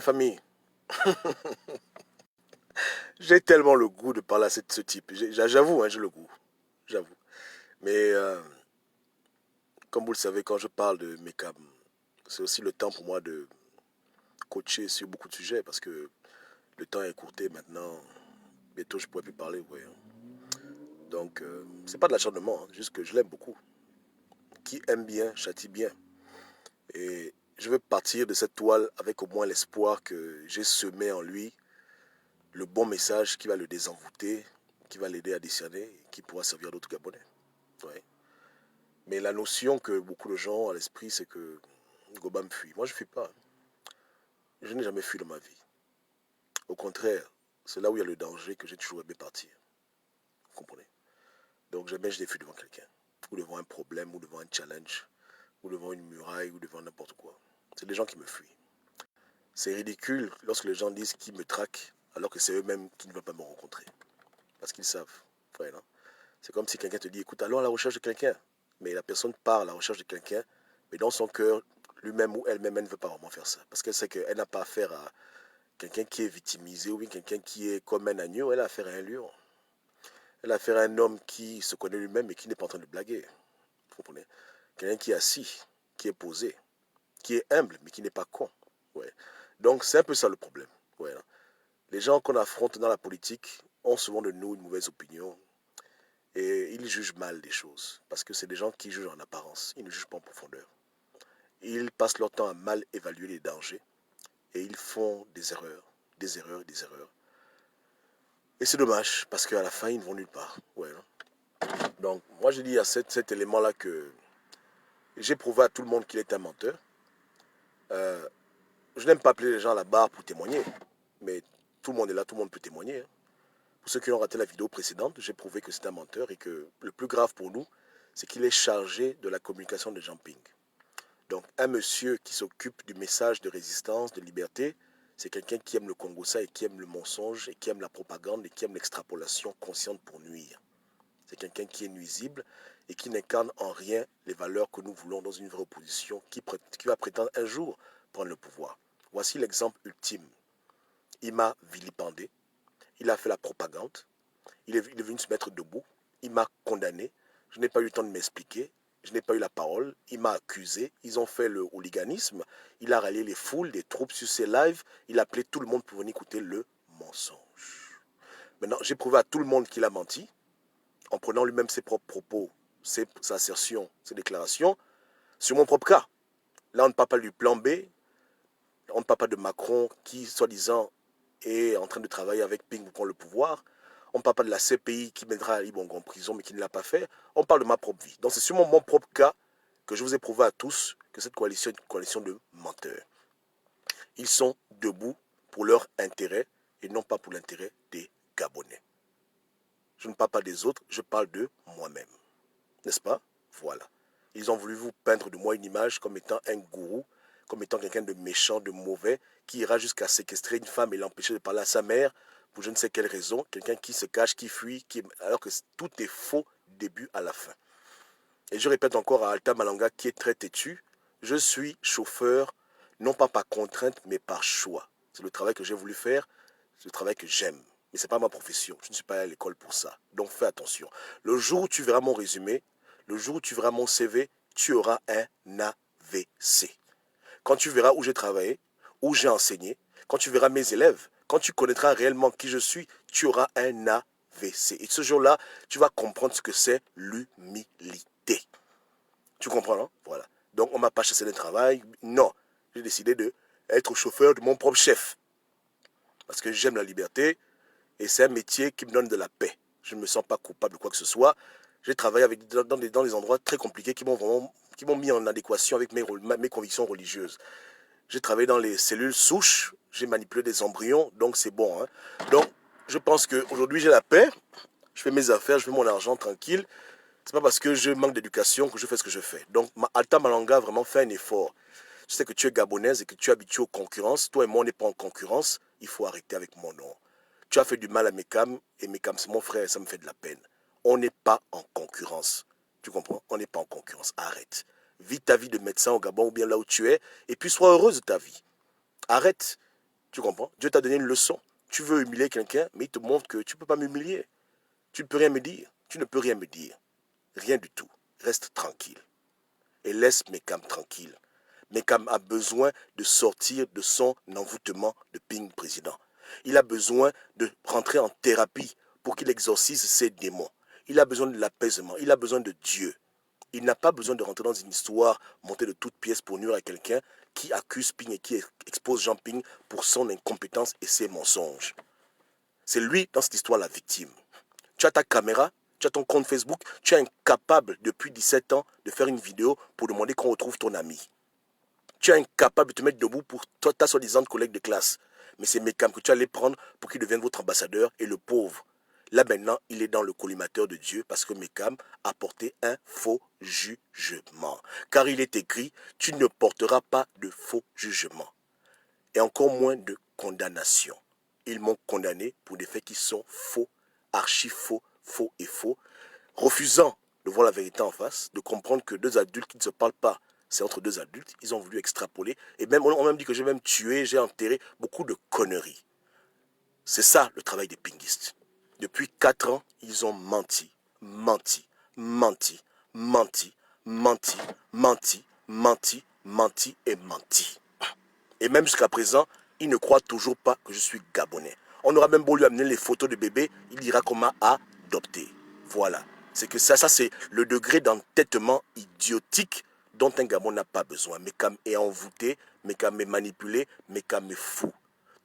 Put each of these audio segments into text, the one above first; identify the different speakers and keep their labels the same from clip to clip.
Speaker 1: famille, j'ai tellement le goût de parler à ce type. J'avoue, hein, j'ai le goût. J'avoue. Mais comme vous le savez, quand je parle de Mekam, c'est aussi le temps pour moi de coacher sur beaucoup de sujets parce que le temps est écourté maintenant. Bientôt, je ne pourrai plus parler. Ouais. Donc, c'est pas de l'acharnement, hein, juste que je l'aime beaucoup. Qui aime bien, châtie bien. Et je veux partir de cette toile avec au moins l'espoir que j'ai semé en lui le bon message qui va le désenvoûter, qui va l'aider à discerner et qui pourra servir d'autres Gabonais. Ouais. Mais la notion que beaucoup de gens ont à l'esprit, c'est que Goba me fuit. Moi, je ne fuis pas. Je n'ai jamais fui dans ma vie. Au contraire, c'est là où il y a le danger que j'ai toujours aimé partir. Vous comprenez? Donc jamais je n'ai fui devant quelqu'un, ou devant un problème, ou devant un challenge, ou devant une muraille, ou devant n'importe quoi. C'est des gens qui me fuient. C'est ridicule lorsque les gens disent qu'ils me traquent, alors que c'est eux-mêmes qui ne veulent pas me rencontrer. Parce qu'ils savent. Ouais, non? C'est comme si quelqu'un te dit, écoute, allons à la recherche de quelqu'un. Mais la personne part à la recherche de quelqu'un, mais dans son cœur, lui-même ou elle-même, elle ne veut pas vraiment faire ça. Parce qu'elle sait qu'elle n'a pas affaire à quelqu'un qui est victimisé ou bien quelqu'un qui est comme un agneau, elle a affaire à un lion. Elle a affaire à un homme qui se connaît lui-même et qui n'est pas en train de blaguer. Vous comprenez? Quelqu'un qui est assis, qui est posé, qui est humble, mais qui n'est pas con. Ouais. Donc c'est un peu ça le problème. Ouais. Les gens qu'on affronte dans la politique ont souvent de nous une mauvaise opinion et ils jugent mal les choses. Parce que c'est des gens qui jugent en apparence, ils ne jugent pas en profondeur. Ils passent leur temps à mal évaluer les dangers et ils font des erreurs, des erreurs, des erreurs. Et c'est dommage parce qu'à la fin, ils ne vont nulle part. Ouais, donc, moi, je dis à cet élément-là que j'ai prouvé à tout le monde qu'il est un menteur. Euh, je n'aime pas appeler les gens à la barre pour témoigner, mais tout le monde est là, tout le monde peut témoigner. Hein. Pour ceux qui ont raté la vidéo précédente, j'ai prouvé que c'est un menteur et que le plus grave pour nous, c'est qu'il est chargé de la communication de jumping. Donc, un monsieur qui s'occupe du message de résistance, de liberté, c'est quelqu'un qui aime le Congossa et qui aime le mensonge et qui aime la propagande et qui aime l'extrapolation consciente pour nuire. C'est quelqu'un qui est nuisible et qui n'incarne en rien les valeurs que nous voulons dans une vraie opposition qui va prétendre un jour prendre le pouvoir. Voici l'exemple ultime. Il m'a vilipendé, il a fait la propagande, il est venu se mettre debout, il m'a condamné, je n'ai pas eu le temps de m'expliquer, je n'ai pas eu la parole, il m'a accusé, ils ont fait le hooliganisme, il a rallié les foules, des troupes sur ses lives, il a appelé tout le monde pour venir écouter le mensonge. Maintenant, j'ai prouvé à tout le monde qu'il a menti, en prenant lui-même ses propres propos, ses assertions, ses déclarations, sur mon propre cas. Là, on ne parle pas du plan B, on ne parle pas de Macron qui, soi-disant, est en train de travailler avec Ping pour prendre le pouvoir. On ne parle pas de la CPI qui mettra Ali Bongo en prison mais qui ne l'a pas fait. On parle de ma propre vie. Donc c'est sur mon propre cas que je vous ai prouvé à tous que cette coalition est une coalition de menteurs. Ils sont debout pour leur intérêt et non pas pour l'intérêt des Gabonais. Je ne parle pas des autres, je parle de moi-même. N'est-ce pas? Voilà. Ils ont voulu vous peindre de moi une image comme étant un gourou, comme étant quelqu'un de méchant, de mauvais, qui ira jusqu'à séquestrer une femme et l'empêcher de parler à sa mère pour je ne sais quelle raison. Quelqu'un qui se cache, qui fuit, alors que tout est faux du début à la fin. Et je répète encore à Alta Malanga qui est très têtu, je suis chauffeur, non pas par contrainte, mais par choix. C'est le travail que j'ai voulu faire, c'est le travail que j'aime. Mais ce n'est pas ma profession, je ne suis pas allé à l'école pour ça. Donc fais attention. Le jour où tu verras mon résumé, le jour où tu verras mon CV, tu auras un AVC. Quand tu verras où j'ai travaillé, où j'ai enseigné, quand tu verras mes élèves, quand tu connaîtras réellement qui je suis, tu auras un AVC. Et ce jour-là, tu vas comprendre ce que c'est l'humilité. Tu comprends, non? Voilà. Donc, on ne m'a pas chassé de travail. Non. J'ai décidé d'être chauffeur de mon propre chef. Parce que j'aime la liberté et c'est un métier qui me donne de la paix. Je ne me sens pas coupable de quoi que ce soit. J'ai travaillé dans des endroits très compliqués qui m'ont mis en adéquation avec mes convictions religieuses. J'ai travaillé dans les cellules souches, j'ai manipulé des embryons, donc c'est bon. Hein. Donc, je pense qu'aujourd'hui, j'ai la paix, je fais mes affaires, je fais mon argent tranquille. C'est pas parce que je manque d'éducation que je fais ce que je fais. Donc, Alta Malanga a vraiment fait un effort. Je sais que tu es gabonaise et que tu es habitué aux concurrences. Toi et moi, on n'est pas en concurrence. Il faut arrêter avec mon nom. Tu as fait du mal à Mekam et Mekam, c'est mon frère et ça me fait de la peine. On n'est pas en concurrence. Tu comprends? On n'est pas en concurrence. Arrête. Vis ta vie de médecin au Gabon ou bien là où tu es et puis sois heureuse de ta vie. Arrête Tu comprends? Dieu t'a donné une leçon. Tu veux humilier quelqu'un, mais il te montre que tu ne peux pas m'humilier. Tu ne peux rien me dire. Tu ne peux rien me dire. Rien du tout. Reste tranquille. Et laisse Mekam tranquille. Mekam a besoin de sortir de son envoûtement de Ping président. Il a besoin de rentrer en thérapie pour qu'il exorcise ses démons. Il a besoin de l'apaisement. Il a besoin de Dieu. Il n'a pas besoin de rentrer dans une histoire montée de toutes pièces pour nuire à quelqu'un qui accuse Ping et qui expose Jean Ping pour son incompétence et ses mensonges. C'est lui, dans cette histoire, la victime. Tu as ta caméra, tu as ton compte Facebook, tu es incapable depuis 17 ans de faire une vidéo pour demander qu'on retrouve ton ami. Tu es incapable de te mettre debout pour toi, ta soi-disant collègue de classe. Mais c'est Mekam que tu allais prendre pour qu'il devienne votre ambassadeur et le pauvre. Là maintenant, il est dans le collimateur de Dieu parce que Mekam a porté un faux jugement. Car il est écrit, tu ne porteras pas de faux jugement. Et encore moins de condamnation. Ils m'ont condamné pour des faits qui sont faux, archi faux, faux et faux, refusant de voir la vérité en face, de comprendre que deux adultes qui ne se parlent pas, c'est entre deux adultes, ils ont voulu extrapoler, et même on m'a même dit que j'ai même tué, j'ai enterré beaucoup de conneries. C'est ça le travail des pinguistes. Depuis 4 ans, ils ont menti, menti, menti, menti, menti, menti, menti, menti et menti. Et même jusqu'à présent, il ne croit toujours pas que je suis gabonais. On aura même beau lui amener les photos de bébé, il dira qu'on m'a adopté. Voilà. C'est que ça c'est le degré d'entêtement idiotique dont un Gabon n'a pas besoin. Mekam est envoûté, Mekam est manipulé, Mekam est fou.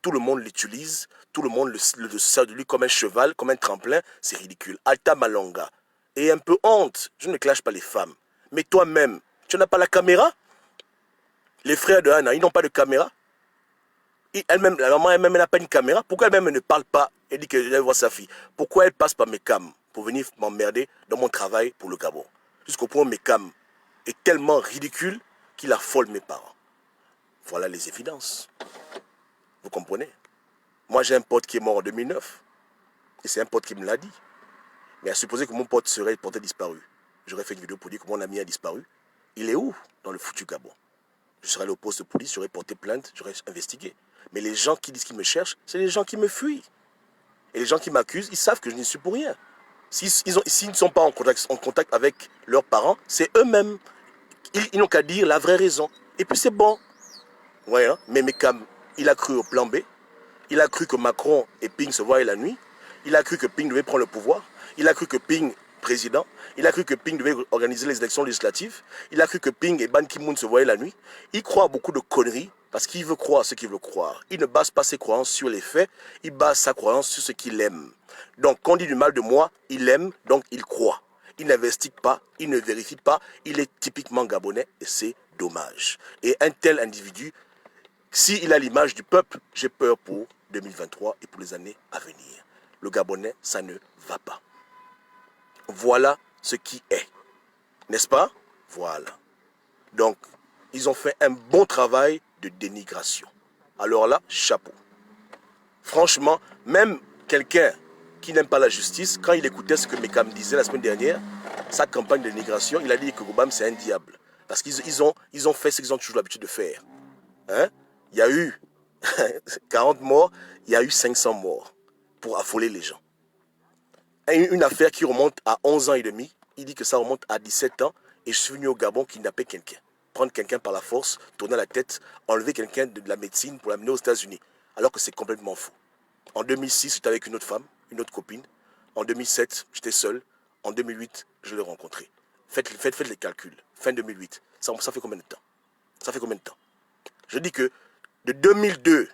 Speaker 1: Tout le monde l'utilise, tout le monde le sert de lui comme un cheval, comme un tremplin. C'est ridicule. Alta Malonga. Et un peu honte. Je ne clash pas les femmes. Mais toi-même, tu n'as pas la caméra? Les frères de Anna, ils n'ont pas de caméra. Elle-même, la maman elle-même n'a pas une caméra. Pourquoi elle-même ne parle pas et dit qu'elle voit sa fille? Pourquoi elle passe par Mekam pour venir m'emmerder dans mon travail pour le Gabon? Jusqu'au point où Mekam est tellement ridicule qu'il affole mes parents. Voilà les évidences. Vous comprenez? Moi, j'ai un pote qui est mort en 2009. Et c'est un pote qui me l'a dit. Mais à supposer que mon pote serait porté disparu, j'aurais fait une vidéo pour dire que mon ami a disparu. Il est où dans le foutu Gabon? Je serais allé au poste de police, j'aurais porté plainte, j'aurais investigué. Mais les gens qui disent qu'ils me cherchent, c'est les gens qui me fuient. Et les gens qui m'accusent, ils savent que je n'y suis pour rien. S'ils ne sont pas en contact avec leurs parents, c'est eux-mêmes. Ils n'ont qu'à dire la vraie raison. Et puis c'est bon. Ouais, hein? Mais Mekam, il a cru au plan B. Il a cru que Macron et Ping se voyaient la nuit. Il a cru que Ping devait prendre le pouvoir. Il a cru que Ping, président. Il a cru que Ping devait organiser les élections législatives. Il a cru que Ping et Ban Ki-moon se voyaient la nuit. Il croit à beaucoup de conneries parce qu'il veut croire ce qu'il veut croire. Il ne base pas ses croyances sur les faits. Il base sa croyance sur ce qu'il aime. Donc, quand on dit du mal de moi, il aime, donc il croit. Il n'investit pas, il ne vérifie pas. Il est typiquement gabonais et c'est dommage. Et un tel individu, s'il a l'image du peuple, j'ai peur pour 2023 et pour les années à venir. Le Gabonais, ça ne va pas. Voilà ce qui est. N'est-ce pas? Voilà. Donc, ils ont fait un bon travail de dénigration. Alors là, chapeau. Franchement, même quelqu'un qui n'aime pas la justice, quand il écoutait ce que Mekam disait la semaine dernière, sa campagne de dénigration, il a dit que Gobam, c'est un diable. Parce qu'ils ont fait ce qu'ils ont toujours l'habitude de faire. Hein? Il y a eu 40 morts, il y a eu 500 morts pour affoler les gens. Une affaire qui remonte à 11 ans et demi, il dit que ça remonte à 17 ans et je suis venu au Gabon kidnapper quelqu'un. Prendre quelqu'un par la force, tourner la tête, enlever quelqu'un de la médecine pour l'amener aux États-Unis. Alors que c'est complètement faux. En 2006, j'étais avec une autre femme, une autre copine. En 2007, j'étais seul. En 2008, je l'ai rencontré. Faites les calculs. Fin 2008. Ça fait combien de temps? Ça fait combien de temps? Je dis que de 2002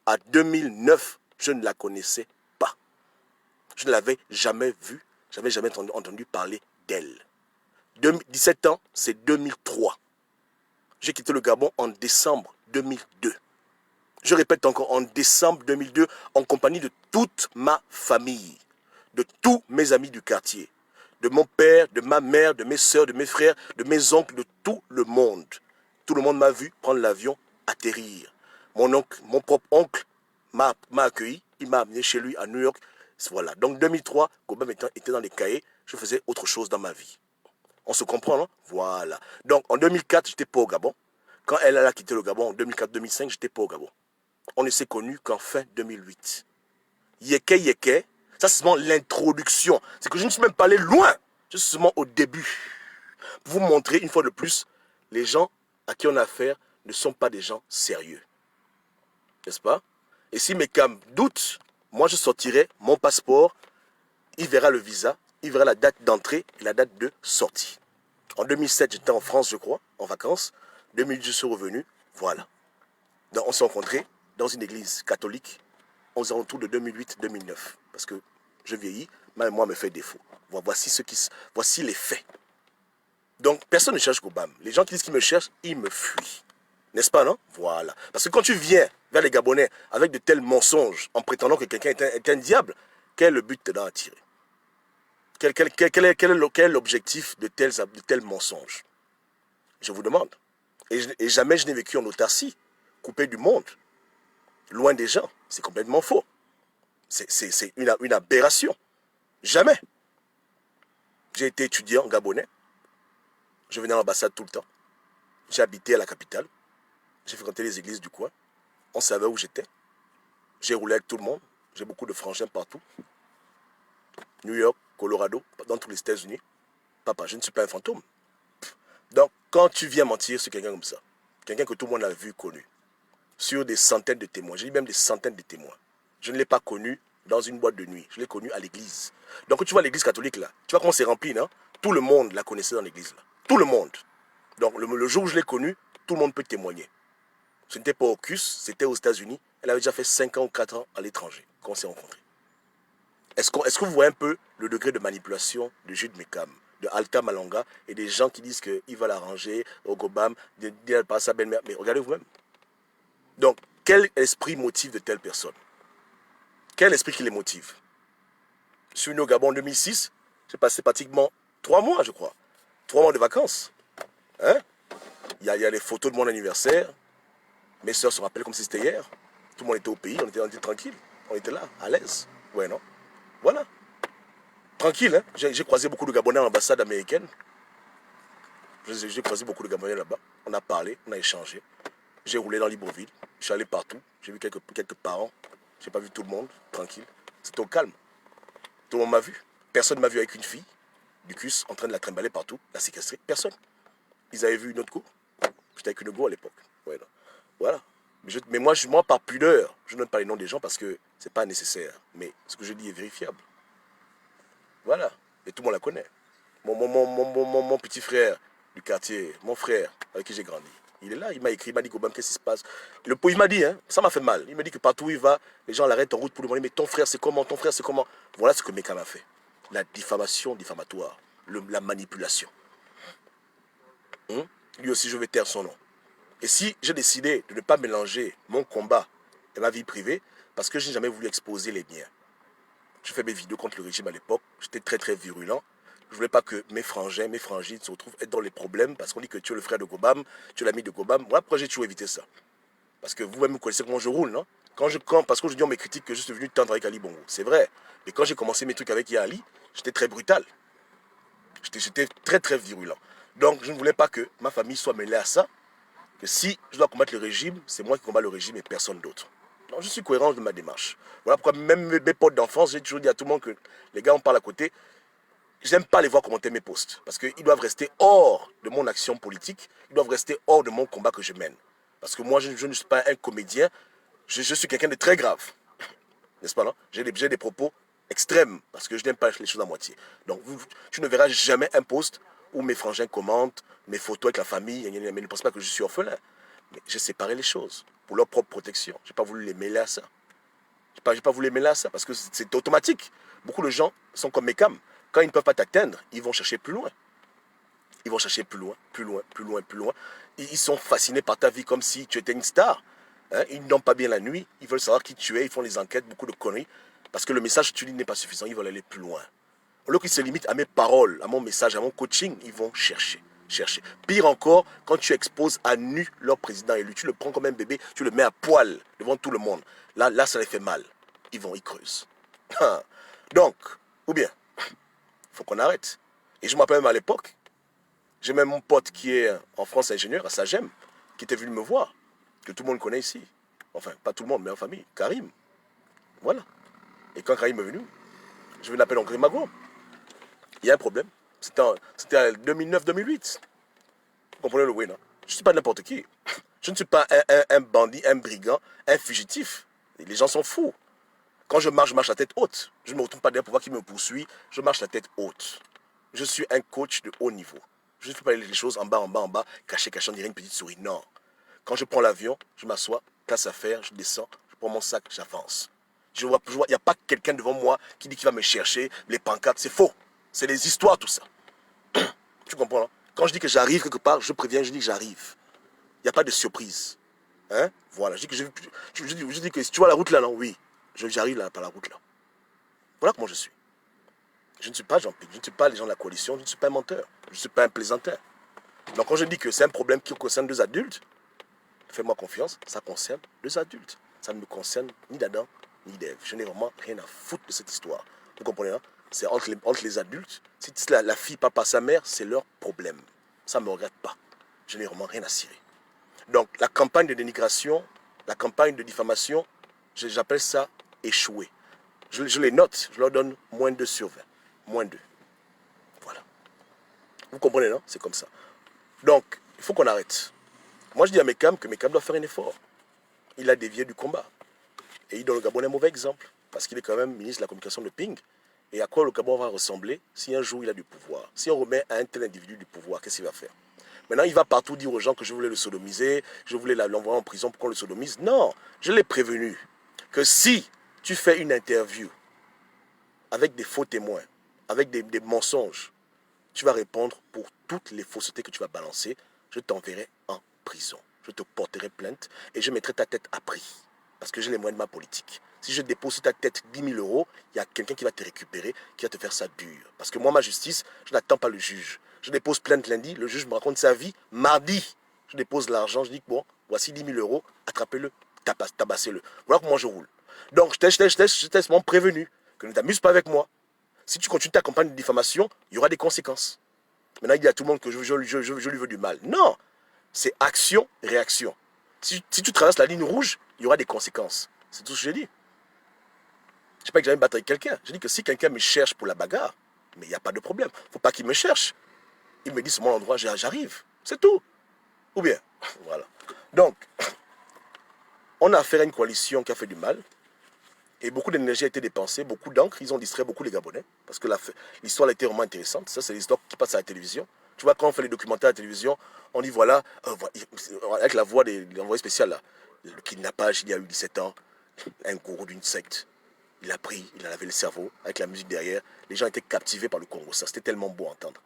Speaker 1: à 2009, je ne la connaissais pas. Je ne l'avais jamais vue, j'avais jamais entendu parler d'elle. 17 ans, c'est 2003. J'ai quitté le Gabon en décembre 2002. Je répète encore, en décembre 2002, en compagnie de toute ma famille, de tous mes amis du quartier, de mon père, de ma mère, de mes soeurs, de mes frères, de mes oncles, de tout le monde. Tout le monde m'a vu prendre l'avion, atterrir. Mon propre oncle m'a accueilli, il m'a amené chez lui à New York. Voilà. Donc 2003, Gobam était dans les cahiers, je faisais autre chose dans ma vie. On se comprend, non? Voilà. Donc en 2004, j'étais pas au Gabon. Quand elle a quitté le Gabon en 2004-2005, j'étais pas au Gabon. on ne s'est connu qu'en fin 2008. Yeke Yeke, ça c'est seulement l'introduction. C'est que je ne suis même pas allé loin. Je suis seulement au début. Pour vous montrer une fois de plus, les gens à qui on a affaire ne sont pas des gens sérieux. N'est-ce pas? Et si Mekam doute, moi je sortirai mon passeport, il verra le visa, il verra la date d'entrée et la date de sortie. En 2007, j'étais en France, je crois, en vacances. 2008, je suis revenu. Voilà. Donc, on s'est rencontrés dans une église catholique aux alentours de 2008-2009. Parce que je vieillis, ma mémoire me fait défaut. Voici les faits. Donc, personne ne cherche Gobam. Les gens qui disent qu'ils me cherchent, ils me fuient. N'est-ce pas, non? Voilà. Parce que quand tu viens vers les Gabonais avec de tels mensonges, en prétendant que quelqu'un est un diable, quel est le but d'en attirer? Quel est l'objectif de tels mensonges? Je vous demande. Et jamais je n'ai vécu en autarcie, coupé du monde, loin des gens. C'est complètement faux. C'est une aberration. Jamais. J'ai été étudiant gabonais. Je venais à l'ambassade tout le temps. J'ai habité à la capitale. J'ai fréquenté les églises du coin. On savait où j'étais. J'ai roulé avec tout le monde. J'ai beaucoup de frangins partout. New York, Colorado, dans tous les États-Unis. Papa, je ne suis pas un fantôme. Donc, quand tu viens mentir sur quelqu'un comme ça, quelqu'un que tout le monde a vu, connu, sur des centaines de témoins, j'ai dit même des centaines de témoins, je ne l'ai pas connu dans une boîte de nuit, je l'ai connu à l'église. Donc, quand tu vois l'église catholique là, tu vois comment c'est rempli, non? Tout le monde la connaissait dans l'église là. Tout le monde. Donc, le jour où je l'ai connu, tout le monde peut témoigner. Ce n'était pas au CUS, c'était aux États-Unis. Elle avait déjà fait 5 ans ou 4 ans à l'étranger quand on s'est rencontrés. Est-ce que vous voyez un peu le degré de manipulation de Jude Mekam, de Alta Malonga et des gens qui disent qu'il va l'arranger au Gobam, de dire par sa belle-mère? Mais regardez vous-même. Donc, quel esprit motive de telles personnes? Quel esprit qui les motive? Je suis venu au Gabon en 2006, j'ai passé pratiquement 3 mois, je crois. 3 mois de vacances. Hein? Il y a les photos de mon anniversaire. Mes soeurs se rappellent comme si c'était hier. Tout le monde était au pays, on était tranquille. On était là, à l'aise. Ouais, non? Voilà. Tranquille, hein? J'ai croisé beaucoup de Gabonais à l'ambassade américaine. J'ai croisé beaucoup de Gabonais là-bas. On a parlé, on a échangé. J'ai roulé dans Libreville. Je suis allé partout. J'ai vu quelques parents. J'ai pas vu tout le monde. Tranquille. C'était au calme. Tout le monde m'a vu. Personne ne m'a vu avec une fille du CUS en train de la trimballer partout, la séquestrer. Personne. Ils avaient vu une autre go. J'étais avec une go à l'époque. Ouais, non. Voilà. Mais moi, par pudeur, je ne donne pas les noms des gens parce que c'est pas nécessaire. Mais ce que je dis est vérifiable. Voilà. Et tout le monde la connaît. Mon petit frère du quartier, mon frère avec qui j'ai grandi, il est là, il m'a écrit, il m'a dit qu'est-ce qui se passe? Il m'a dit, hein, ça m'a fait mal. Il m'a dit que partout où il va, les gens l'arrêtent en route pour lui demander, mais ton frère c'est comment? Ton frère c'est comment? Voilà ce que Mekam a fait. La diffamation diffamatoire, la manipulation. Lui aussi, je vais taire son nom. Et si j'ai décidé de ne pas mélanger mon combat et ma vie privée, parce que je n'ai jamais voulu exposer les miens. Je fais mes vidéos contre le régime à l'époque, j'étais très très virulent. Je ne voulais pas que mes frangins, mes frangines se retrouvent être dans les problèmes parce qu'on dit que tu es le frère de Gobam, tu es l'ami de Gobam. Voilà pourquoi j'ai toujours évité ça. Parce que vous-même, vous connaissez comment je roule, non? Parce qu'aujourd'hui, on me critique que je suis venu tendre avec Ali Bongo. C'est vrai. Mais quand j'ai commencé mes trucs avec Yali, j'étais très brutal. J'étais très très virulent. Donc, je ne voulais pas que ma famille soit mêlée à ça. Que si je dois combattre le régime, c'est moi qui combats le régime et personne d'autre. Donc, je suis cohérent de ma démarche. Voilà pourquoi même mes potes d'enfance, j'ai toujours dit à tout le monde que les gars, on parle à côté. J'aime pas les voir commenter mes posts. Parce qu'ils doivent rester hors de mon action politique. Ils doivent rester hors de mon combat que je mène. Parce que moi, je ne suis pas un comédien. Je suis quelqu'un de très grave. N'est-ce pas, non? J'ai des propos extrêmes. Parce que je n'aime pas les choses à moitié. Donc, tu ne verras jamais un post où mes frangins commentent mes photos avec la famille. Mais ne pense pas que je suis orphelin. Mais j'ai séparé les choses. Pour leur propre protection. Je n'ai pas voulu les mêler à ça. Je n'ai pas voulu les mêler à ça. Parce que c'est automatique. Beaucoup de gens sont comme Mekam. Quand ils ne peuvent pas t'atteindre, ils vont chercher plus loin. Ils vont chercher plus loin, plus loin, plus loin, plus loin. Ils sont fascinés par ta vie comme si tu étais une star. Hein? Ils n'ont pas bien la nuit. Ils veulent savoir qui tu es. Ils font des enquêtes, beaucoup de conneries. Parce que le message que tu dis n'est pas suffisant. Ils veulent aller plus loin. Au lieu qu'ils se limitent à mes paroles, à mon message, à mon coaching, ils vont chercher. Chercher. Pire encore, quand tu exposes à nu leur président élu, tu le prends comme un bébé, tu le mets à poil devant tout le monde. Là, ça les fait mal. Ils creusent. Donc, ou bien, faut qu'on arrête. Et je me rappelle même à l'époque, j'ai même mon pote qui est en France ingénieur, à Sagem, qui était venu me voir, que tout le monde connaît ici. Enfin, pas tout le monde, mais en famille. Karim. Voilà. Et quand Karim est venu, je vais l'appeler Oncle Mago. Il y a un problème. C'était en 2009-2008. Vous comprenez le way, non? Je ne suis pas n'importe qui. Je ne suis pas un bandit, un brigand, un fugitif. Et les gens sont fous. Quand je marche la tête haute. Je ne me retourne pas derrière pour voir qui me poursuit. Je marche la tête haute. Je suis un coach de haut niveau. Je ne fais pas les choses en bas, caché, on dirait une petite souris. Non. Quand je prends l'avion, je m'assois, place à faire, je descends, je prends mon sac, j'avance. Il n'y a pas quelqu'un devant moi qui dit qu'il va me chercher, les pancartes, c'est faux. C'est des histoires, tout ça. Tu comprends, non? Quand je dis que j'arrive quelque part, je préviens, je dis que j'arrive. Il n'y a pas de surprise. Hein? Voilà, je dis que si tu vois la route là, non, oui, j'arrive là, par la route là. Voilà comment je suis. Je ne suis pas Jean-Pierre, je ne suis pas les gens de la coalition, je ne suis pas un menteur, je ne suis pas un plaisanteur. Donc quand je dis que c'est un problème qui concerne deux adultes, fais-moi confiance, ça concerne deux adultes. Ça ne me concerne ni d'Adam ni d'Ève. Je n'ai vraiment rien à foutre de cette histoire. Vous comprenez, hein? C'est entre les adultes. Si la fille parle pas sa mère, c'est leur problème. Ça ne me regarde pas. Je n'ai vraiment rien à cirer. Donc la campagne de dénigration, la campagne de diffamation, j'appelle ça échouer. Je les note, je leur donne moins 2 sur 20. Moins 2. Voilà. Vous comprenez, non? C'est comme ça. Donc, il faut qu'on arrête. Moi, je dis à Mekam que Mekam doit faire un effort. Il a dévié du combat. Et il donne au Gabon un mauvais exemple. Parce qu'il est quand même ministre de la communication de Ping. Et à quoi le Gabon va ressembler si un jour il a du pouvoir? Si on remet à un tel individu du pouvoir, qu'est-ce qu'il va faire? Maintenant, il va partout dire aux gens que je voulais le sodomiser, je voulais l'envoyer en prison pour qu'on le sodomise. Non, je l'ai prévenu que si tu fais une interview avec des faux témoins, avec des mensonges, tu vas répondre pour toutes les faussetés que tu vas balancer. Je t'enverrai en prison. Je te porterai plainte et je mettrai ta tête à prix. Parce que j'ai les moyens de ma politique. Si je dépose sur ta tête 10 000 euros, il y a quelqu'un qui va te récupérer, qui va te faire ça dur. Parce que moi, ma justice, je n'attends pas le juge. Je dépose plainte lundi, le juge me raconte sa vie. Mardi, je dépose l'argent, je dis que bon, voici 10 000 euros, attrapez-le, tabassez-le. Voilà comment je roule. Donc, je t'ai mon prévenu que ne t'amuse pas avec moi. Si tu continues ta campagne de diffamation, il y aura des conséquences. Maintenant, il dit à tout le monde que je lui veux du mal. Non, c'est action, réaction. Si tu traverses la ligne rouge, il y aura des conséquences. C'est tout ce que j'ai dit. Je n'ai pas que j'allais me battre avec quelqu'un. Je dis que si quelqu'un me cherche pour la bagarre, mais il n'y a pas de problème. Il ne faut pas qu'il me cherche. Il me dit sur mon endroit, j'arrive. C'est tout. Ou bien, voilà. Donc, on a affaire à une coalition qui a fait du mal. Et beaucoup d'énergie a été dépensée, beaucoup d'encre. Ils ont distrait beaucoup les Gabonais. Parce que l'histoire a été vraiment intéressante. Ça, c'est l'histoire qui passe à la télévision. Tu vois, quand on fait les documentaires à la télévision, on dit voilà, avec la voix de l'envoyé spécial, là, le kidnappage, il y a eu 17 ans, un gourou d'une secte. Il a pris, il a lavé le cerveau, avec la musique derrière. Les gens étaient captivés par le Congo. Ça, c'était tellement beau à entendre.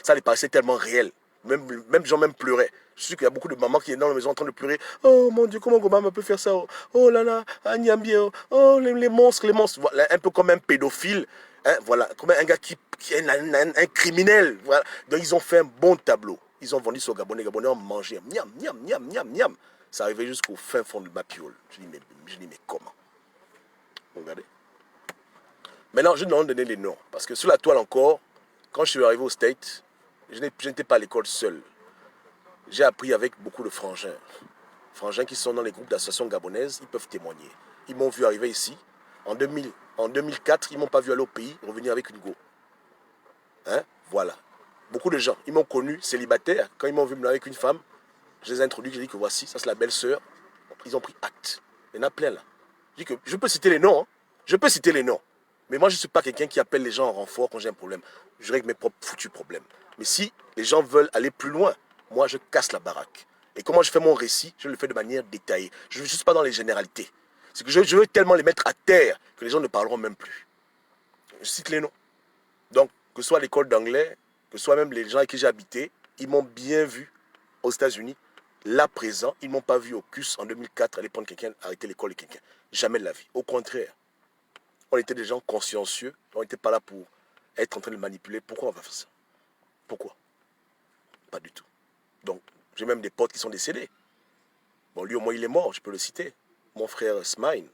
Speaker 1: Ça les paraissait tellement réel. Même les gens même pleuraient. Je suis sûr qu'il y a beaucoup de mamans qui sont dans la maison en train de pleurer. Oh mon Dieu, comment Obama peut faire ça? Oh là là, Agnambie, oh les monstres, les monstres. Voilà, un peu comme un pédophile. Hein, voilà, comme un gars qui est un criminel. Voilà. Donc ils ont fait un bon tableau. Ils ont vendu ça aux Gabonais. Les Gabonais ont mangé. Miam, miam, miam, miam, miam. Ça arrivait jusqu'au fin fond de ma piole. Je dis, mais comment? Regardez. Maintenant, je vais donner les noms. Parce que sur la toile encore, quand je suis arrivé au States, je n'étais pas à l'école seul. J'ai appris avec beaucoup de frangins. Frangins qui sont dans les groupes d'associations gabonaises, ils peuvent témoigner. Ils m'ont vu arriver ici. En 2004, ils ne m'ont pas vu aller au pays, revenir avec une go. Hein? Voilà. Beaucoup de gens, ils m'ont connu célibataire. Quand ils m'ont vu me avec une femme, je les ai introduits, j'ai dit que voici, ça c'est la belle-sœur. Ils ont pris acte. Il y en a plein là. Je dis que je peux citer les noms. Hein. Je peux citer les noms. Mais moi, je ne suis pas quelqu'un qui appelle les gens en renfort quand j'ai un problème. Je règle mes propres foutus problèmes. Mais si les gens veulent aller plus loin, moi, je casse la baraque. Et comment je fais mon récit, je le fais de manière détaillée. Je ne suis pas dans les généralités. C'est que je veux tellement les mettre à terre que les gens ne parleront même plus. Je cite les noms. Donc, que ce soit l'école d'anglais, que ce soit même les gens avec qui j'ai habité, ils m'ont bien vu aux États-Unis. Là, présent, ils ne m'ont pas vu au CUS en 2004 aller prendre quelqu'un, arrêter l'école de quelqu'un. Jamais de la vie. Au contraire. On était des gens consciencieux. On n'était pas là pour être en train de manipuler. Pourquoi on va faire ça? Pourquoi? Pas du tout. Donc, j'ai même des potes qui sont décédés. Bon, lui, au moins, il est mort, je peux le citer. Mon frère Smaïn,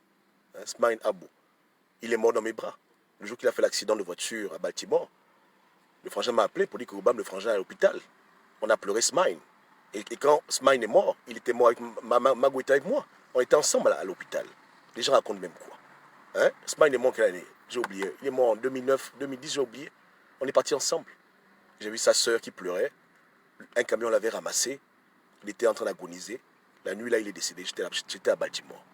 Speaker 1: hein, Smaïn Abou, il est mort dans mes bras. Le jour qu'il a fait l'accident de voiture à Baltimore, le frangin m'a appelé pour dire que Obama, le frangin, est à l'hôpital. On a pleuré Smaïn. Et quand Smaïn est mort, il était mort avec Magouita avec moi. On était ensemble à l'hôpital. Les gens racontent même quoi. Hein? Smile est mort quelle année? J'ai oublié. Il est mort en 2009, 2010, j'ai oublié. On est partis ensemble. J'ai vu sa sœur qui pleurait. Un camion l'avait ramassé. Il était en train d'agoniser. La nuit, là, il est décédé. J'étais à Baltimore.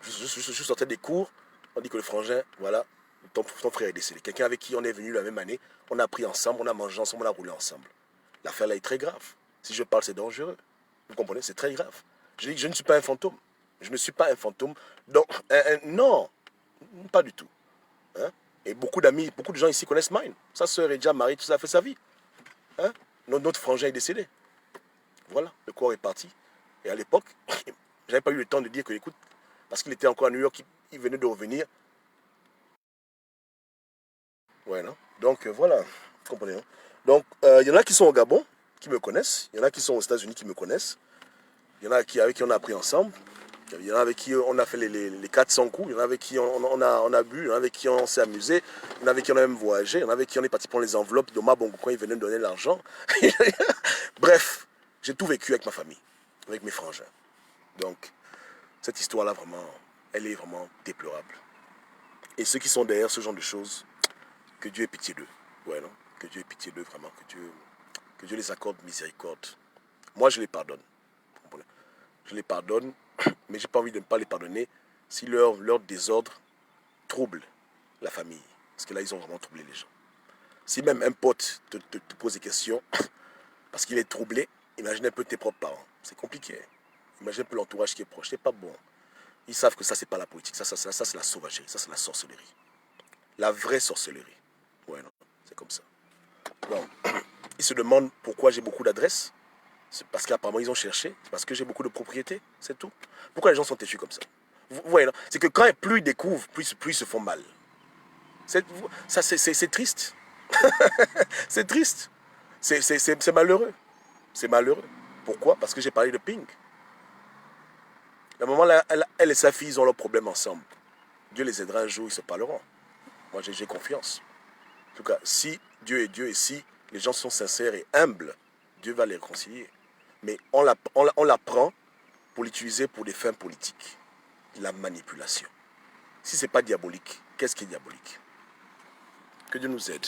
Speaker 1: Je sortais des cours. On dit que le frangin, voilà, ton frère est décédé. Quelqu'un avec qui on est venu la même année. On a pris ensemble, on a mangé ensemble, on a roulé ensemble. L'affaire là est très grave. Si je parle, c'est dangereux. Vous comprenez? C'est très grave. Je dis que je ne suis pas un fantôme. Je ne suis pas un fantôme. Donc, non, pas du tout. Hein? Et beaucoup d'amis, beaucoup de gens ici connaissent Mine. Sa sœur est déjà mariée, tout ça a fait sa vie. Hein? Notre frangin est décédé. Voilà, le corps est parti. Et à l'époque, j'avais pas eu le temps de dire que, écoute, parce qu'il était encore à New York, il venait de revenir. Ouais, non? Donc, voilà, vous comprenez. Hein? Donc, il y en a qui sont au Gabon, qui me connaissent. Il y en a qui sont aux États-Unis, qui me connaissent. Il y en a avec qui on a appris ensemble. Il y en a avec qui on a fait les 400 coups. Il y en a avec qui on a bu. Il y en a avec qui on s'est amusé. Il y en a avec qui on a même voyagé. Il y en a avec qui on est parti prendre les enveloppes de Mabongo quand il venait me donner l'argent. Bref, j'ai tout vécu avec ma famille, avec mes frangins. Donc, cette histoire-là, vraiment, elle est vraiment déplorable. Et ceux qui sont derrière ce genre de choses, que Dieu ait pitié d'eux. Ouais, non? Que Dieu ait pitié d'eux, vraiment. Que Dieu les accorde miséricorde. Moi, je les pardonne. Je les pardonne, mais je n'ai pas envie de ne pas les pardonner si leur désordre trouble la famille. Parce que là, ils ont vraiment troublé les gens. Si même un pote te pose des questions, parce qu'il est troublé, imagine un peu tes propres parents. C'est compliqué. Imagine un peu l'entourage qui est proche. C'est pas bon. Ils savent que ça, c'est pas la politique. Ça c'est la sauvagerie. Ça, c'est la sorcellerie. La vraie sorcellerie. Ouais, non. C'est comme ça. Bon. Ils se demandent pourquoi j'ai beaucoup d'adresses. C'est parce qu'apparemment ils ont cherché. C'est parce que j'ai beaucoup de propriétés. C'est tout. Pourquoi les gens sont têtus comme ça? Vous voyez, non? C'est que quand plus ils découvrent, plus ils se font mal. C'est triste. C'est triste. C'est malheureux. C'est malheureux. Pourquoi? Parce que j'ai parlé de Ping. À un moment là, elle et sa fille, ils ont leurs problèmes ensemble. Dieu les aidera un jour, ils se parleront. Moi, j'ai confiance. En tout cas, si Dieu est Dieu et si les gens sont sincères et humbles, Dieu va les réconcilier. Mais on la prend pour l'utiliser pour des fins politiques. La manipulation. Si ce n'est pas diabolique, qu'est-ce qui est diabolique? Que Dieu nous aide.